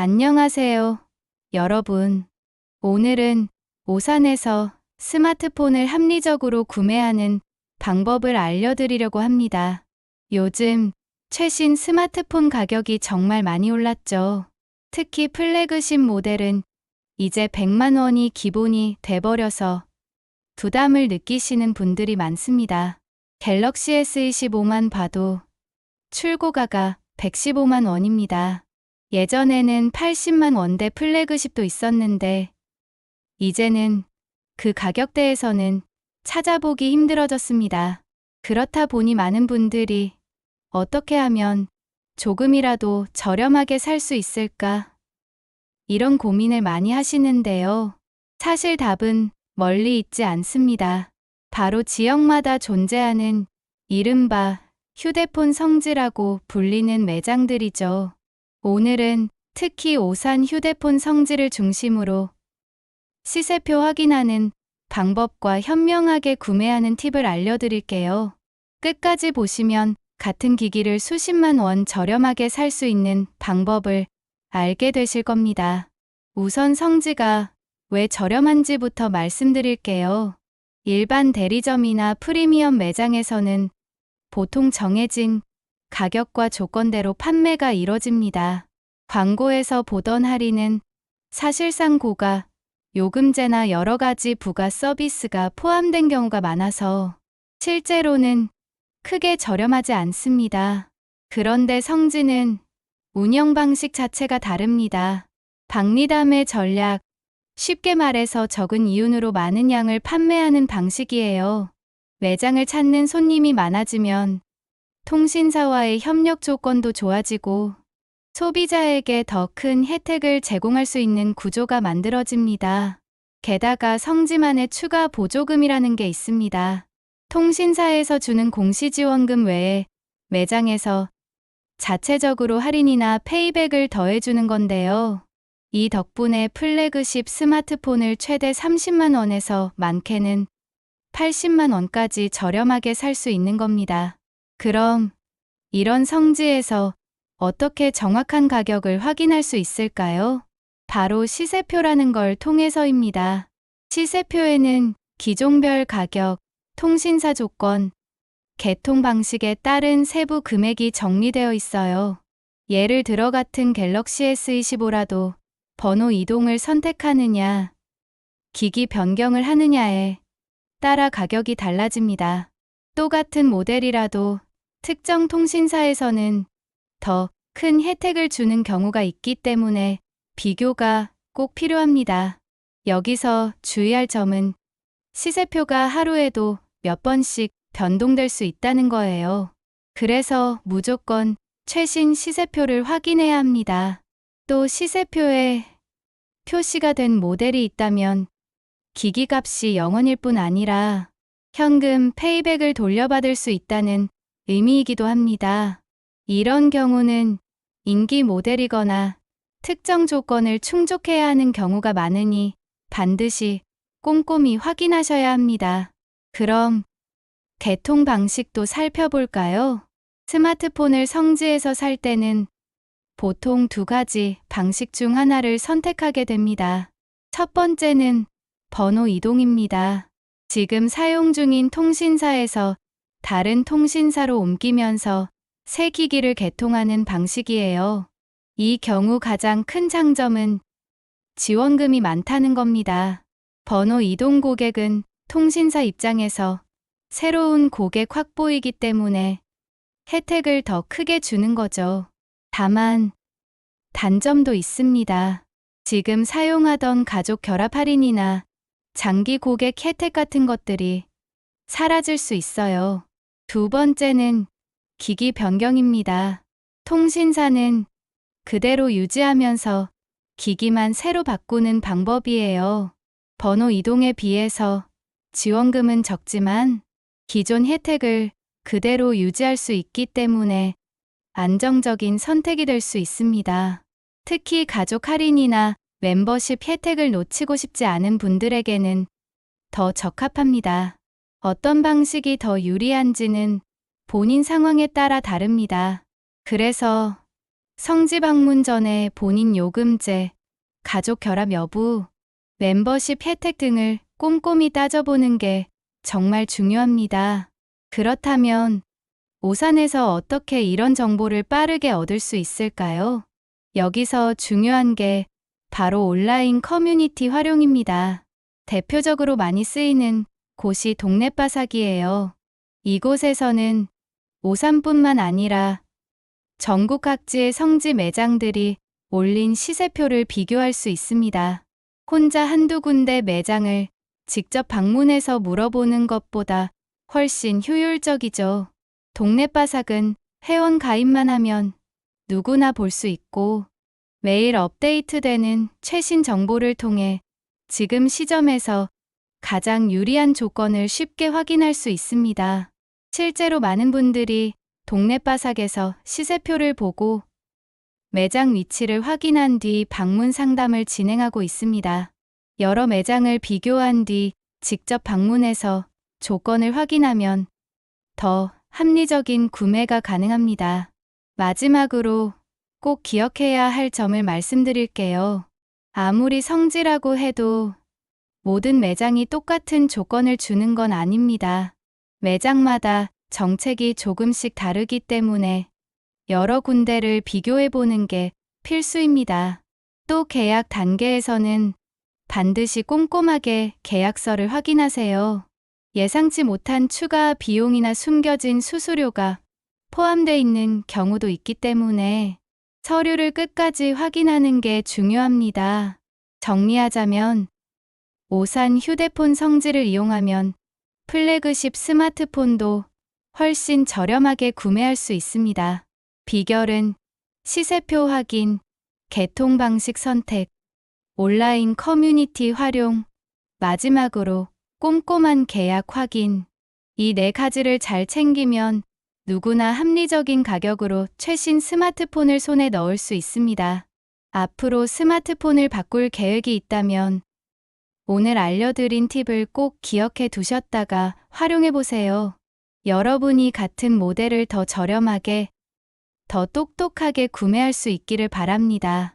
안녕하세요, 여러분. 오늘은 오산에서 스마트폰을 합리적으로 구매하는 방법을 알려드리려고 합니다. 요즘 최신 스마트폰 가격이 정말 많이 올랐죠. 특히 플래그십 모델은 이제 100만 원이 기본이 돼버려서 부담을 느끼시는 분들이 많습니다. 갤럭시 S25만 봐도 출고가가 115만 원입니다. 예전에는 80만 원대 플래그십도 있었는데 이제는 그 가격대에서는 찾아보기 힘들어졌습니다. 그렇다 보니 많은 분들이 어떻게 하면 조금이라도 저렴하게 살 수 있을까? 이런 고민을 많이 하시는데요. 사실 답은 멀리 있지 않습니다. 바로 지역마다 존재하는 이른바 휴대폰 성지라고 불리는 매장들이죠. 오늘은 특히 오산 휴대폰 성지를 중심으로 시세표 확인하는 방법과 현명하게 구매하는 팁을 알려드릴게요. 끝까지 보시면 같은 기기를 수십만 원 저렴하게 살 수 있는 방법을 알게 되실 겁니다. 우선 성지가 왜 저렴한지부터 말씀드릴게요. 일반 대리점이나 프리미엄 매장에서는 보통 정해진 가격과 조건대로 판매가 이뤄집니다. 광고에서 보던 할인은 사실상 고가, 요금제나 여러 가지 부가 서비스가 포함된 경우가 많아서 실제로는 크게 저렴하지 않습니다. 그런데 성지는 운영 방식 자체가 다릅니다. 박리담의 전략, 쉽게 말해서 적은 이윤으로 많은 양을 판매하는 방식이에요. 매장을 찾는 손님이 많아지면 통신사와의 협력 조건도 좋아지고 소비자에게 더 큰 혜택을 제공할 수 있는 구조가 만들어집니다. 게다가 성지만의 추가 보조금이라는 게 있습니다. 통신사에서 주는 공시지원금 외에 매장에서 자체적으로 할인이나 페이백을 더해주는 건데요. 이 덕분에 플래그십 스마트폰을 최대 30만 원에서 많게는 80만 원까지 저렴하게 살 수 있는 겁니다. 그럼 이런 성지에서 어떻게 정확한 가격을 확인할 수 있을까요? 바로 시세표라는 걸 통해서입니다. 시세표에는 기종별 가격, 통신사 조건, 개통 방식에 따른 세부 금액이 정리되어 있어요. 예를 들어 같은 갤럭시 S25라도 번호 이동을 선택하느냐, 기기 변경을 하느냐에 따라 가격이 달라집니다. 또 같은 모델이라도 특정 통신사에서는 더 큰 혜택을 주는 경우가 있기 때문에 비교가 꼭 필요합니다. 여기서 주의할 점은 시세표가 하루에도 몇 번씩 변동될 수 있다는 거예요. 그래서 무조건 최신 시세표를 확인해야 합니다. 또 시세표에 표시가 된 모델이 있다면 기기 값이 0원일 뿐 아니라 현금 페이백을 돌려받을 수 있다는 의미이기도 합니다. 이런 경우는 인기 모델이거나 특정 조건을 충족해야 하는 경우가 많으니 반드시 꼼꼼히 확인하셔야 합니다. 그럼 개통 방식도 살펴볼까요? 스마트폰을 성지에서 살 때는 보통 두 가지 방식 중 하나를 선택하게 됩니다. 첫 번째는 번호 이동입니다. 지금 사용 중인 통신사에서 다른 통신사로 옮기면서 새 기기를 개통하는 방식이에요. 이 경우 가장 큰 장점은 지원금이 많다는 겁니다. 번호 이동 고객은 통신사 입장에서 새로운 고객 확보이기 때문에 혜택을 더 크게 주는 거죠. 다만 단점도 있습니다. 지금 사용하던 가족 결합 할인이나 장기 고객 혜택 같은 것들이 사라질 수 있어요. 두 번째는 기기 변경입니다. 통신사는 그대로 유지하면서 기기만 새로 바꾸는 방법이에요. 번호 이동에 비해서 지원금은 적지만 기존 혜택을 그대로 유지할 수 있기 때문에 안정적인 선택이 될 수 있습니다. 특히 가족 할인이나 멤버십 혜택을 놓치고 싶지 않은 분들에게는 더 적합합니다. 어떤 방식이 더 유리한지는 본인 상황에 따라 다릅니다. 그래서 성지 방문 전에 본인 요금제, 가족 결합 여부, 멤버십 혜택 등을 꼼꼼히 따져보는 게 정말 중요합니다. 그렇다면 오산에서 어떻게 이런 정보를 빠르게 얻을 수 있을까요? 여기서 중요한 게 바로 온라인 커뮤니티 활용입니다. 대표적으로 많이 쓰이는 곳이 동네바삭이에요. 이곳에서는 오산뿐만 아니라 전국 각지의 성지 매장들이 올린 시세표를 비교할 수 있습니다. 혼자 한두 군데 매장을 직접 방문해서 물어보는 것보다 훨씬 효율적이죠. 동네바삭은 회원 가입만 하면 누구나 볼 수 있고 매일 업데이트되는 최신 정보를 통해 지금 시점에서 가장 유리한 조건을 쉽게 확인할 수 있습니다. 실제로 많은 분들이 동네바삭에서 시세표를 보고 매장 위치를 확인한 뒤 방문 상담을 진행하고 있습니다. 여러 매장을 비교한 뒤 직접 방문해서 조건을 확인하면 더 합리적인 구매가 가능합니다. 마지막으로 꼭 기억해야 할 점을 말씀드릴게요. 아무리 성지라고 해도 모든 매장이 똑같은 조건을 주는 건 아닙니다. 매장마다 정책이 조금씩 다르기 때문에 여러 군데를 비교해 보는 게 필수입니다. 또 계약 단계에서는 반드시 꼼꼼하게 계약서를 확인하세요. 예상치 못한 추가 비용이나 숨겨진 수수료가 포함되어 있는 경우도 있기 때문에 서류를 끝까지 확인하는 게 중요합니다. 정리하자면 오산 휴대폰 성지를 이용하면 플래그십 스마트폰도 훨씬 저렴하게 구매할 수 있습니다. 비결은 시세표 확인, 개통 방식 선택, 온라인 커뮤니티 활용, 마지막으로 꼼꼼한 계약 확인. 이 네 가지를 잘 챙기면 누구나 합리적인 가격으로 최신 스마트폰을 손에 넣을 수 있습니다. 앞으로 스마트폰을 바꿀 계획이 있다면 오늘 알려드린 팁을 꼭 기억해 두셨다가 활용해 보세요. 여러분이 같은 모델을 더 저렴하게, 더 똑똑하게 구매할 수 있기를 바랍니다.